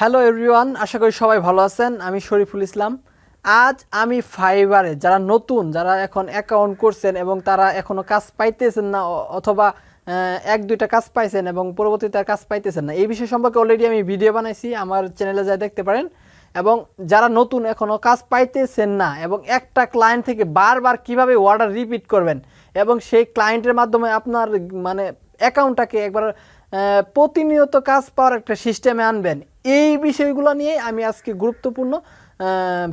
Hello everyone, আশা করি সবাই ভালো আছেন। আমি শরীফুল ইসলাম। আজ আমি ফাইবারে যারা নতুন, যারা এখন অ্যাকাউন্ট করছেন এবং তারা এখনও কাজ পাইতেছেন না অথবা এক দুইটা কাজ পাইছেন এবং পরবর্তীতে আর কাজ পাইতেছেন না, এই বিষয় সম্পর্কে অলরেডি আমি ভিডিও বানাইছি, আমার চ্যানেলে যা দেখতে পারেন। এবং যারা নতুন এখনও কাজ পাইতেছেন না এবং একটা ক্লায়েন্ট থেকে বারবার কিভাবে অর্ডার রিপিট করবেন এবং সেই ক্লায়েন্টের মাধ্যমে আপনার মানে অ্যাকাউন্টটাকে একবার প্রতিনিয়ত কাজ পাওয়ার একটা সিস্টেমে আনবেন, এই বিষয়গুলো নিয়ে আমি আজকে গুরুত্বপূর্ণ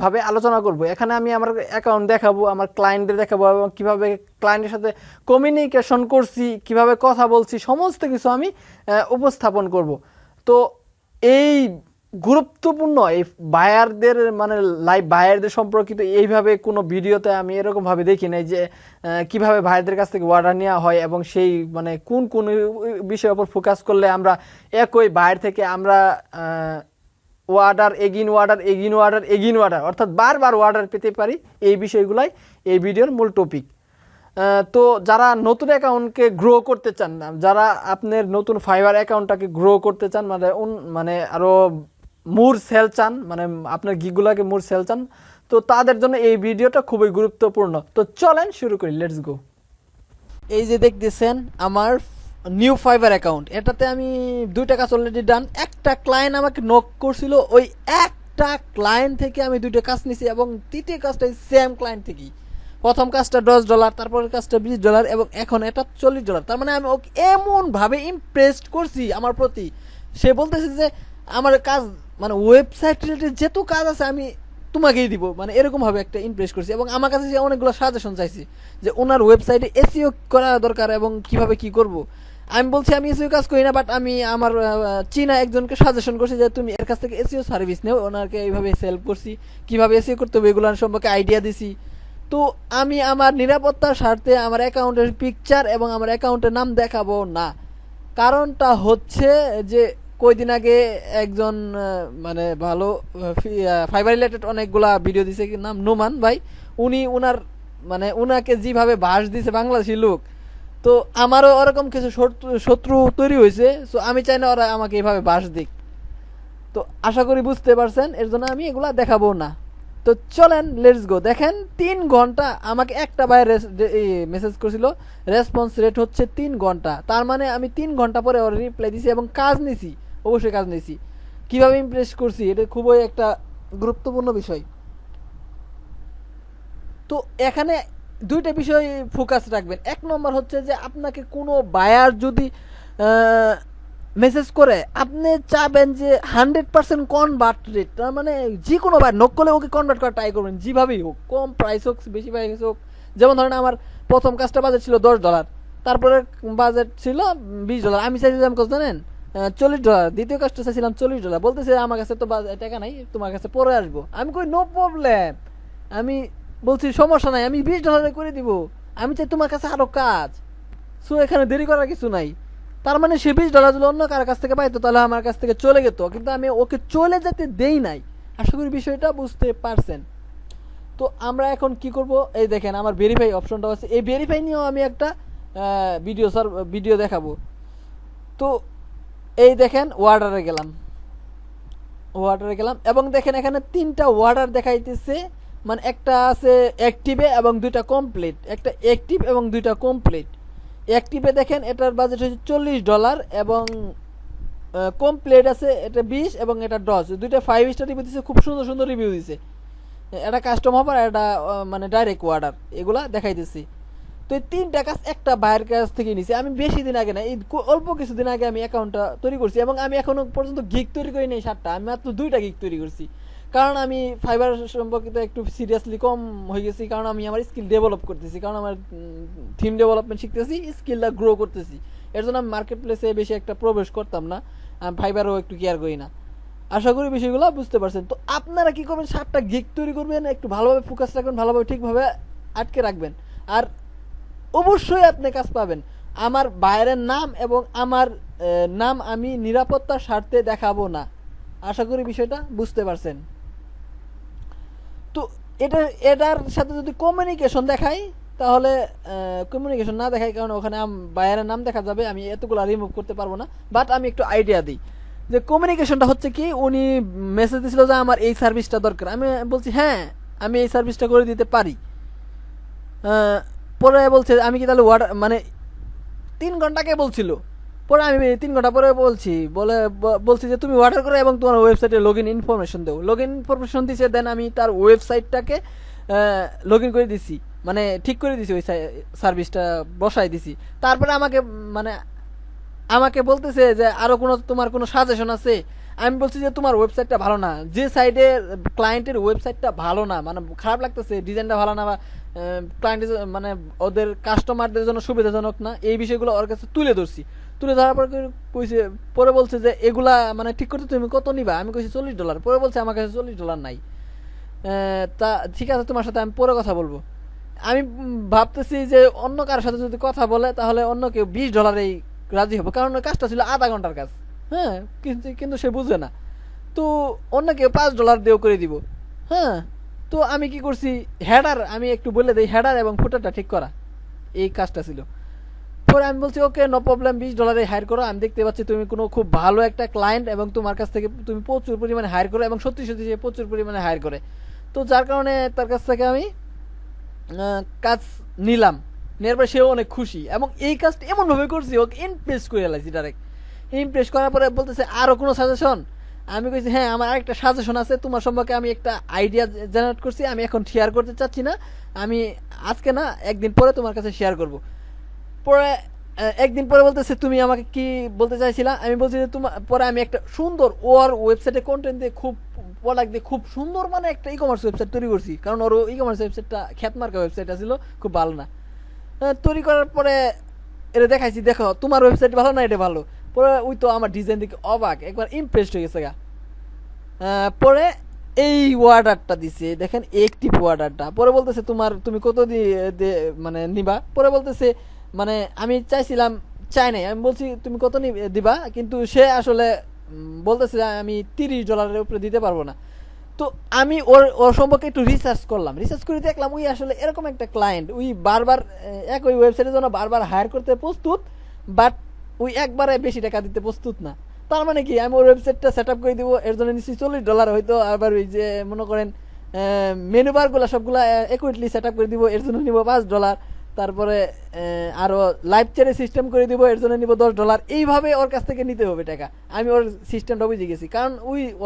ভাবে আলোচনা করব। এখানে আমি আমার অ্যাকাউন্ট দেখাবো, আমার ক্লায়েন্টদের দেখাবো এবং কীভাবে ক্লায়েন্টের সাথে কমিউনিকেশন করছি, কিভাবে কথা বলছি, সমস্ত কিছু আমি উপস্থাপন করব। তো এই গুরুত্বপূর্ণ এই বায়ারদের মানে লাইভ বায়ারদের সম্পর্কিত এইভাবে কোনো ভিডিওতে আমি এরকমভাবে দেখি নাই যে কিভাবে বায়ারদের কাছ থেকে অর্ডার নেওয়া হয় এবং সেই মানে কোন কোন বিষয়ের উপর ফোকাস করলে আমরা একই বায়ার থেকে আমরা অর্ডার এগিন অর্ডার এগিন অর্ডার এগিন অর্ডার অর্থাৎ বারবার অর্ডার পেতে পারি, এই বিষয়গুলাই এই ভিডিওর মূল টপিক। তো যারা নতুন অ্যাকাউন্টকে গ্রো করতে চান, যারা আপনার নতুন ফাইবার অ্যাকাউন্টটাকে গ্রো করতে চান, মানে আরও মোর সেল চান, মানে আপনার গিগুলাকে মোর সেল চান, তো তাদের জন্য এই ভিডিওটা খুবই গুরুত্বপূর্ণ। তো চলেন শুরু করি, লেটস গো। এই যে দেখতেছেন আমার নিউ ফাইবার অ্যাকাউন্ট, এটাতে আমি 2টা কাজ অলরেডি ডান। একটা ক্লায়েন্ট আমাকে নক করছিল, ওই একটা ক্লায়েন্ট থেকে আমি 2টা কাজ নিছি এবং তৃতীয় কাজটা সেম ক্লায়েন্ট থেকেই। প্রথম কাজটা $10, তারপরের কাজটা $20 এবং এখন এটা $40। তার মানে আমি ওকে এমনভাবে ইমপ্রেসড করছি আমার প্রতি, সে বলতেছে যে আমার কাজ মানে ওয়েবসাইট রিলেটেড যেত কাজ আছে আমি তোমাকেই দিব, মানে এরকমভাবে একটা ইমপ্রেস করছি। এবং আমার কাছে সে অনেকগুলো সাজেশন চাইছি যে ওনার ওয়েবসাইটে এসইও করা দরকার এবং কিভাবে কি করব। আমি বলছি আমি এসইও কাজ করি না, বাট আমি আমার চীনা একজনকে সাজেশন করছি যে তুমি এর কাছ থেকে এসইও সার্ভিস নেও, ওনাকে এইভাবে হেল্প করছি, কিভাবে এসইও করতে হবে এগুলোর সম্পর্কে আইডিয়া দিছি। তো আমি আমার নিরাপত্তার স্বার্থে আমার অ্যাকাউন্টের পিকচার এবং আমার অ্যাকাউন্টের নাম দেখাবো না। কারণটা হচ্ছে যে কয়দিন আগে একজন মানে ভালো ফাইবার রিলেটেড অনেকগুলা ভিডিও দিছে, নাম নোমান ভাই, উনি ওনার মানে ওনাকে যেভাবে বাস দিছে বাংলাদেশি লোক, তো আমারও ওরকম কিছু শত্রু তৈরি হয়েছে। সো আমি চাই না ওরা আমাকে এইভাবে বাস দিক। তো আশা করি বুঝতে পারছেন, এর জন্য আমি এগুলা দেখাবো না। তো চলেন লেটস গো। দেখেন 3 ঘন্টা আমাকে একটা বাইরে মেসেজ করেছিল, রেসপন্স রেট হচ্ছে 3 ঘন্টা। তার মানে আমি 3 ঘন্টা পরে ওর রিপ্লাই দিছি এবং কাজ নিছি, অবশ্যই কাজ নিছি। কিভাবে ইমপ্রেস করছি এটা খুবই একটা গুরুত্বপূর্ণ বিষয়। তো এখানে 2টা বিষয় ফোকাস রাখবেন। 1 নম্বর হচ্ছে যে আপনাকে কোনো বায়ার যদি মেসেজ করে, আপনি চাবেন যে 100% কনভার্ট রেট, তার মানে যে কোনো বার নক করলে ওকে কনভার্ট করা ট্রাই করবেন, যেভাবেই হোক, কম প্রাইস হোক বেশি প্রাইস হোক। যেমন ধরেন আমার প্রথম কাজটা বাজেট ছিল $10, তারপরে বাজেট ছিল $20। আমি চাইছিলাম কত জানেন, $40। দ্বিতীয় কাজটা চাইছিলাম $40। বলতেছে আমার কাছে তো টাকা নাই, তোমার কাছে পরে আসবো। আমি কই নো প্রবলেম, আমি বলছি সমস্যা নাই, আমি $20 করে দিব, আমি চাই তোমার কাছে আরো কাজ। সো এখানে দেরি করার কিছু নাই। তার মানে সে $20 যদি অন্য কার কাছ থেকে পাইতো তাহলে আমার কাছ থেকে চলে যেত, কিন্তু আমি ওকে চলে যেতে দেই নাই। আশা করি বিষয়টা বুঝতে পারছেন। তো আমরা এখন কি করব, এই দেখেন আমার ভেরিফাই অপশনটা আছে, এই ভেরিফাই নিয়েও আমি একটা ভিডিও দেখাবো। তো এই দেখেন ওয়ার্ডারে গেলাম এবং দেখেন এখানে 3টা ওয়ার্ডার দেখাইতেছে, মানে একটা আছে অ্যাক্টিভে এবং 2টা কমপ্লিট, একটা অ্যাক্টিভ এবং 2টা কমপ্লিট। অ্যাক্টিভে দেখেন এটার বাজেট হচ্ছে $40 এবং কমপ্লিট আছে এটা 20 এবং এটা 10। 2টা 5 স্টার রিভিউ দিছে, খুব সুন্দর সুন্দর রিভিউ দিছে। এটা কাস্টম অফার, এটা মানে ডাইরেক্ট অর্ডার, এগুলা দেখাইতেছি। তো এই 3টা কাজ একটা বাইরের কাছ থেকে নিছি। আমি বেশি দিন আগে না, এই অল্প কিছুদিন আগে আমি অ্যাকাউন্টটা তৈরি করছি এবং আমি এখনো পর্যন্ত গিগ তৈরি করি নাই 7টা, আমি মাত্র 2টা গিগ তৈরি করছি। কারণ আমি ফাইবার সম্পর্কিত একটু সিরিয়াসলি কম হয়ে গেছি, কারণ আমি আমার স্কিল ডেভেলপ করতেছি, কারণ আমার থিম ডেভেলপমেন্ট শিখতেছি, স্কিলটা গ্রো করতেছি। এর জন্য আমি মার্কেট প্লেসে বেশি একটা প্রবেশ করতাম না, আমি ফাইবারও একটু কেয়ার করি না। আশা করি বিষয়গুলো বুঝতে পারছেন। তো আপনারা কি করবেন, 7টা গিগ তৈরি করবেন, একটু ভালোভাবে ফোকাস রাখবেন, ভালোভাবে ঠিকভাবে আটকে রাখবেন, আর অবশ্যই আপনি কাজ পাবেন। আমার বাইরের নাম এবং আমার নাম আমি নিরাপত্তার স্বার্থে দেখাবো না। আশা করি বিষয়টা বুঝতে পারছেন। তো এটার সাথে যদি কমিউনিকেশন দেখাই, তাহলে কমিউনিকেশন না দেখাই, কারণ ওখানে বাইরের নাম দেখা যাবে, আমি এতগুলো রিমুভ করতে পারবো না। বাট আমি একটু আইডিয়া দিই। যে কমিউনিকেশনটা হচ্ছে কি, উনি মেসেজ দিছিল যে আমার এই সার্ভিসটা দরকার, আমি বলছি হ্যাঁ আমি এই সার্ভিসটা করে দিতে পারি। পরে বলছে আমি কি তাহলে মানে 3 ঘন্টাকে বলছিল, পরে আমি 3 ঘন্টা পরে বলছি যে তুমি অর্ডার করো এবং তোমার ওয়েবসাইটে লগ ইন ইনফরমেশন দেও। লগ ইন ইনফরমেশন দিছে, দেন আমি তার ওয়েবসাইটটাকে লগ ইন করে দিছি, মানে ঠিক করে দিছি, ওই সার্ভিসটা বসাই দিছি। তারপরে মানে আমাকে বলতেছে যে আরো তোমার কোনো সাজেশন আছে। আমি বলছি যে তোমার ওয়েবসাইটটা ভালো না, যে সাইডে ক্লায়েন্টের ওয়েবসাইটটা ভালো না, মানে খারাপ লাগতেছে, ডিজাইনটা ভালো না, বা ক্লায়েন্টের মানে ওদের কাস্টমারদের জন্য সুবিধাজনক না, এই বিষয়গুলো ওর কাছে তুলে ধরছি। তুলে ধরার পর কইছে, পরে বলছে যে এগুলা মানে ঠিক করতে তুমি কত নিবা? আমি কইছি $40। পরে বলছে আমার কাছে $40 নাই। তা ঠিক আছে, তোমার সাথে আমি পরে কথা বলবো। আমি ভাবতেছি যে অন্য কারোর সাথে যদি কথা বলে তাহলে অন্য কেউ $20 রাজি হবে, কারণ কাজটা ছিল আধা ঘন্টার কাজ। হ্যাঁ, কিন্তু সে বুঝে না, তো অন্য কেউ $5 দিয়েও করে দিব। হ্যাঁ, তো আমি কি করছি, হেডার আমি একটু বলে দিই, হেডার এবং ফুটারটা ঠিক করা, এই কাজটা ছিল। পরে আমি বলছি ওকে নো প্রবলেম, $20 হায়ার করো। আমি দেখতে পাচ্ছি তুমি কোনো খুব ভালো একটা ক্লায়েন্ট এবং তোমার কাছ থেকে তুমি প্রচুর পরিমাণে হায়ার করো, এবং সত্যি সত্যি সে প্রচুর পরিমাণে হায়ার করে। তো যার কারণে তার কাছ থেকে আমি কাজ নিলাম। নেওয়ার পরে সেও অনেক খুশি, এবং এই কাজটা এমনভাবে করছি ওকে ইমপ্রেস করে এলাইছি ডাইরেক্ট। ইমপ্রেস করার পরে বলতেছে আরও কোনো সাজেশন? আমি কইছি হ্যাঁ আমার আরেকটা সাজেশন আছে, তোমার সম্পর্কে আমি একটা আইডিয়া জেনারেট করছি, আমি এখন শেয়ার করতে চাচ্ছি না, আমি আজকে না একদিন পরে তোমার কাছে শেয়ার করব। পরে একদিন পরে বলতেছে তুমি আমাকে কি বলতে চাইছিলা? আমি বলছি যে তোমার, পরে আমি একটা সুন্দর ওর ওয়েবসাইটে কন্টেন্ট দিয়ে খুব প্রোডাক্ট দিয়ে খুব সুন্দর মানে একটা ই কমার্স ওয়েবসাইট তৈরি করছি, কারণ ওর ই কমার্স ওয়েবসাইটটা খ্যাতমার্কা ওয়েবসাইট ছিল, খুব ভালো না। তৈরি করার পরে এটা দেখাইছি, দেখো তোমার ওয়েবসাইট ভালো না, এটা ভালো। পরে ওই তো আমার ডিজাইন দেখে অবাক, একবার ইমপ্রেসড হয়ে গেছে গা। পরে এই ওয়ার্ডারটা দিছে, দেখেন অ্যাক্টিভ ওয়ার্ডারটা। পরে বলতেছে তুমি কত মানে নিবা? পরে বলতেছে মানে আমি চাইছিলাম, চাই নাই, আমি বলছি তুমি কত দিবা, কিন্তু সে আসলে বলতেছে আমি $30 উপরে দিতে পারবো না। তো আমি ওর সম্পর্কে একটু রিসার্চ করলাম, রিসার্চ করে দেখলাম ওই আসলে এরকম একটা ক্লায়েন্ট, ওই বারবার একই ওয়েবসাইটের জন্য বারবার হায়ার করতে প্রস্তুত, বাট ওই একবারে বেশি টাকা দিতে প্রস্তুত না। তার মানে কি, আমি ওর ওয়েবসাইটটা সেট আপ করে দিব, এর জন্য নিশ্চয়ই $40 হয়তো। আবার ওই যে মনে করেন মেনু বারগুলো সবগুলা একুইটলি সেট আপ করে দিব, এর জন্য নিব $5। তারপরে আরও লাইভ চ্যাটে সিস্টেম করে দিব, এর জন্য নিব $10। এইভাবে ওর কাছ থেকে নিতে হবে টাকা। আমি ওর সিস্টেমটা বুঝে গেছি, কারণ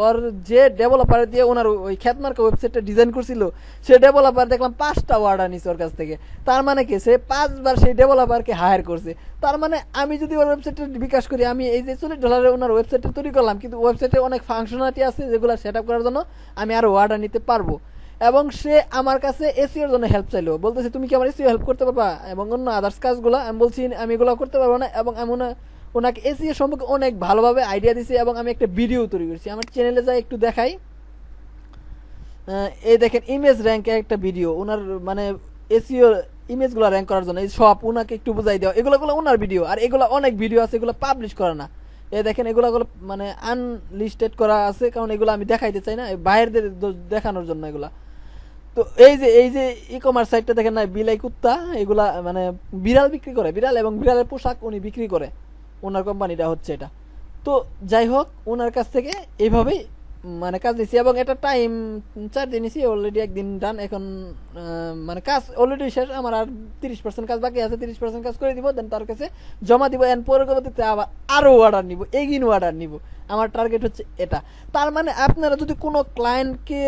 ওর যে ডেভেলপার দিয়ে ওনার ওই খ্যাতমার্কা ওয়েবসাইটটা ডিজাইন করছিল, সে ডেভেলপার দেখলাম 5টা অর্ডার নিছে ওর কাছ থেকে। তার মানে কি, সে 5বার সেই ডেভেলপারকে হায়ার করছে। তার মানে আমি যদি ওর ওয়েবসাইটটা বিকাশ করি, আমি এই যে $40 ওনার ওয়েবসাইটটা তৈরি করলাম, কিন্তু ওয়েবসাইটে অনেক ফাংশনালিটি আছে যেগুলো সেট আপ করার জন্য আমি আরও অর্ডার নিতে পারবো। এবং সে আমার কাছে এসিওর জন্য হেল্প চাইলো, বলতেছে তুমি কি আমার এসিও হেল্প করতে পারবা এবং অন্য আদার্স কাজগুলো। আমি বলছি আমি এগুলো করতে পারবো না, এবং আমি ওনাকে এসিও সম্পর্কে অনেক ভালোভাবে আইডিয়া দিছি, এবং আমি একটা ভিডিও তৈরি করছি, আমার চ্যানেলে যাই একটু দেখাই। এই দেখেন ইমেজ র্যাঙ্কে একটা ভিডিও, ওনার মানে এসিও ইমেজগুলো র্যাঙ্ক করার জন্য এই সব ওনাকে একটু বুঝাই দেওয়া, এগুলো ওনার ভিডিও। আর এগুলো অনেক ভিডিও আছে, এগুলো পাবলিশ করা না। এই দেখেন এগুলো মানে আনলিস্টেড করা আছে, কারণ এগুলো আমি দেখাইতে চাই না, বাইরেদের দেখানোর জন্য এগুলা। তো এই যে ই কমার্স সাইটটা দেখেন না, বিলাই কুত্তা, এগুলা মানে বিড়াল বিক্রি করে, বিড়াল এবং বিড়ালের পোশাক উনি বিক্রি করে, ওনার কোম্পানিটা হচ্ছে এটা। তো যাই হোক, ওনার কাছ থেকে এইভাবেই মানে কাজ নিছি, এবং এটা টাইম 4 দিন নিছি, অলরেডি 1 দিন ডান। এখন মানে কাজ অলরেডি শেষ, আমার আর 30% কাজ বাকি আছে, 30% কাজ করে দিব, দেন তার কাছে জমা দিব। এর পরবর্তীতে আবার আরও অর্ডার নিব, এগিন অর্ডার নিব, আমার টার্গেট হচ্ছে এটা। তার মানে আপনারা যদি কোনো ক্লায়েন্টকে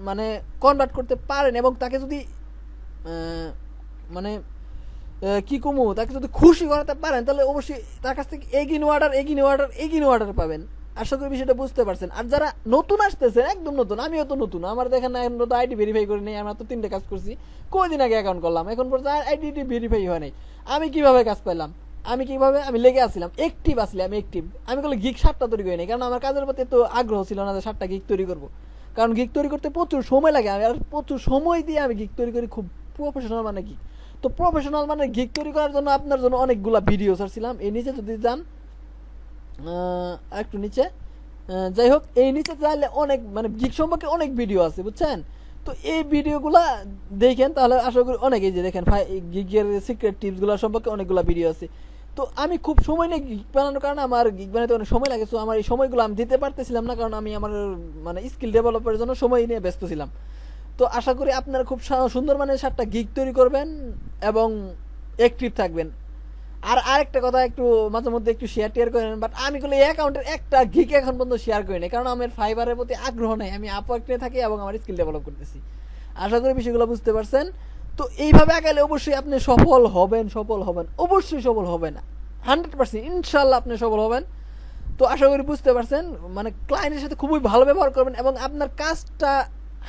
মানে কনভার্ট করতে পারেন, এবং তাকে যদি মানে কি কমু, তাকে যদি খুশি করাতে পারেন, তাহলে অবশ্যই তার কাছ থেকে এগিন অর্ডার পাবেন। আশা করি বিষয়টা বুঝতে পারছেন। আর যারা নতুন আসতেছে, একদম নতুন, আমিও তো নতুন, আমার দেখেন না, এখন তো আইডি ভেরিফাই করে নেই, আমরা তো 3টে কাজ করছি, কয়দিন আগে অ্যাকাউন্ট করলাম, এখন পর্যন্ত আইডি ভেরিফাই হয় নাই। আমি কিভাবে কাজ পাইলাম, আমি লেগে আসছিলাম, অ্যাক্টিভ আসলাম, আমি বলে গিগ 7টা তৈরি করি নাই, কারণ আমার কাজের প্রতি এত আগ্রহ ছিল না যে 7টা গিগ তৈরি করবো, কারণ গিগ তৈরি করতে প্রচুর সময় লাগে, আমি আর প্রচুর সময় দিয়ে আমি গিগ তৈরি করি, খুব প্রফেশনাল মানে গিগ। তো প্রফেশনাল মানে গিগ তৈরি করার জন্য আপনার জন্য অনেকগুলা ভিডিও ছাড়ছিলাম, এই নিচে যদি যান একটু নিচে, যাই হোক এই নিচে চাইলে অনেক মানে গিগ সম্পর্কে অনেক ভিডিও আছে, বুঝছেন। তো এই ভিডিওগুলা দেখেন, তাহলে আশা করি অনেকেই যে দেখেন গিগের সিক্রেট টিপসগুলো সম্পর্কে অনেকগুলো ভিডিও আছে। তো আমি খুব সময় নিয়ে গিগ বানানোর কারণে আমার গিগ বানাতে অনেক সময় লাগে, তো আমার এই সময়গুলো আমি দিতে পারতেছিলাম না, কারণ আমি আমার মানে স্কিল ডেভেলপের জন্য সময় নিয়ে ব্যস্ত ছিলাম। তো আশা করি আপনারা খুব সুন্দর মানের 7টা গিগ তৈরি করবেন এবং অ্যাক্টিভ থাকবেন। আর আরেকটা কথা, একটু মাঝে মধ্যে একটু শেয়ার করেন, বাট আমি গুলো এই অ্যাকাউন্টের একটা গিগ এখন পর্যন্ত শেয়ার করি না, কারণ আমার ফাইবারের প্রতি আগ্রহ নাই, আমি আপওয়ার্কে থাকি এবং আমার স্কিল ডেভেলপ করতেছি। আশা করি বিষয়গুলো বুঝতে পারছেন। তো এইভাবে আগালে অবশ্যই আপনি সফল হবেন, অবশ্যই সফল হবেন, 100% ইনশাল্লাহ আপনি সফল হবেন। তো আশা করি বুঝতে পারছেন, মানে ক্লায়েন্টের সাথে খুবই ভালো ব্যবহার করবেন এবং আপনার কাজটা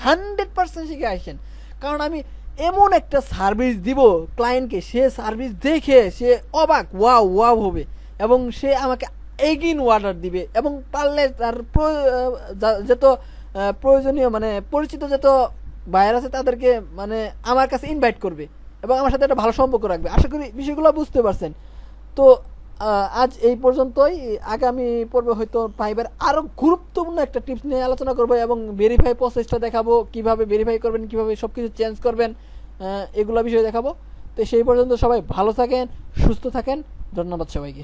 100% শিখে আসেন। কারণ আমি এমন একটা সার্ভিস দিব ক্লায়েন্টকে, সে সার্ভিস দেখে সে অবাক, ওয়াও ওয়াও হবে, এবং সে আমাকে এগিন অর্ডার দিবে, এবং পারলে তার যত প্রয়োজনীয় মানে পরিচিত যত বাইরে আছে তাদেরকে মানে আমার কাছে ইনভাইট করবে এবং আমার সাথে একটা ভালো সম্পর্ক রাখবে। আশা করি বিষয়গুলো বুঝতে পারছেন। তো আজ এই পর্যন্তই। আগামী পর্বে হয়তো ফাইবার আরও গুরুত্বপূর্ণ একটা টিপস নিয়ে আলোচনা করবো এবং ভেরিফাই প্রসেসটা দেখাবো, কিভাবে ভেরিফাই করবেন, কিভাবে সব কিছু চেঞ্জ করবেন, এগুলো বিষয়ে দেখাবো। তো সেই পর্যন্ত সবাই ভালো থাকেন, সুস্থ থাকেন, ধন্যবাদ সবাইকে।